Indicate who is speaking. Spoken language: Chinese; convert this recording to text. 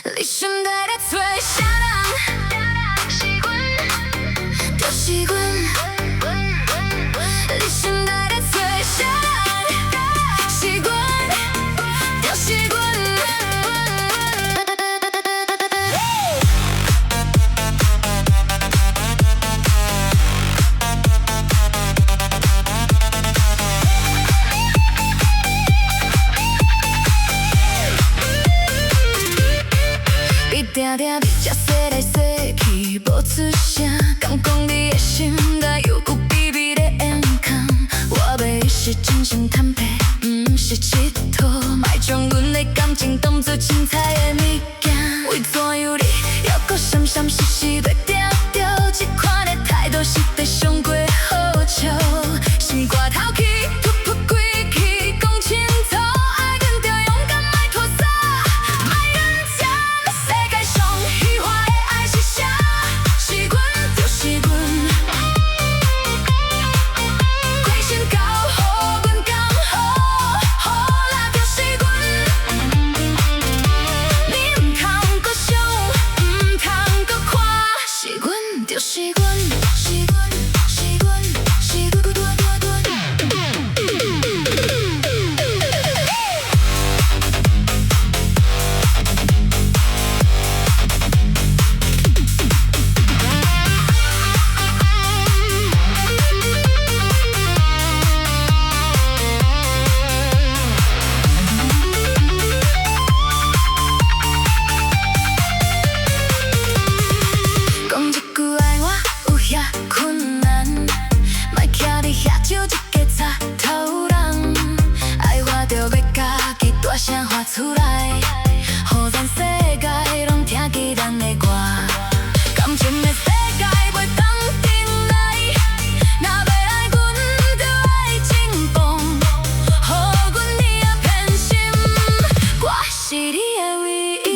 Speaker 1: 你现在的最下人，习惯就习惯。你现在的最下人，习惯就习惯。一定定比较洗来洗去，无出声，敢讲你的心内犹有微微的影空。我要是真心坦白，不是佚佗，莫将阮的感情当作凊彩的物件。为怎样你又搁闪闪烁烁要定着？这款的态度实在上过好笑，心肝头去突破开去，讲清楚，爱阮着勇敢，莫拖挲，莫认真。世界上虚华的爱是啥？是阮就是阮，关心到予阮刚好，好啦就是阮。你唔通搁想，唔通搁看，是阮就是阮，是阮是阮是阮。讲一句爱我有遐困难，莫徛伫遐少一个插头人。爱我着要家己大声喊出来，予全世界拢听见咱的歌。感情的世界袂当停来，若要爱阮着爱进步，予阮你也偏心，我是你的唯一。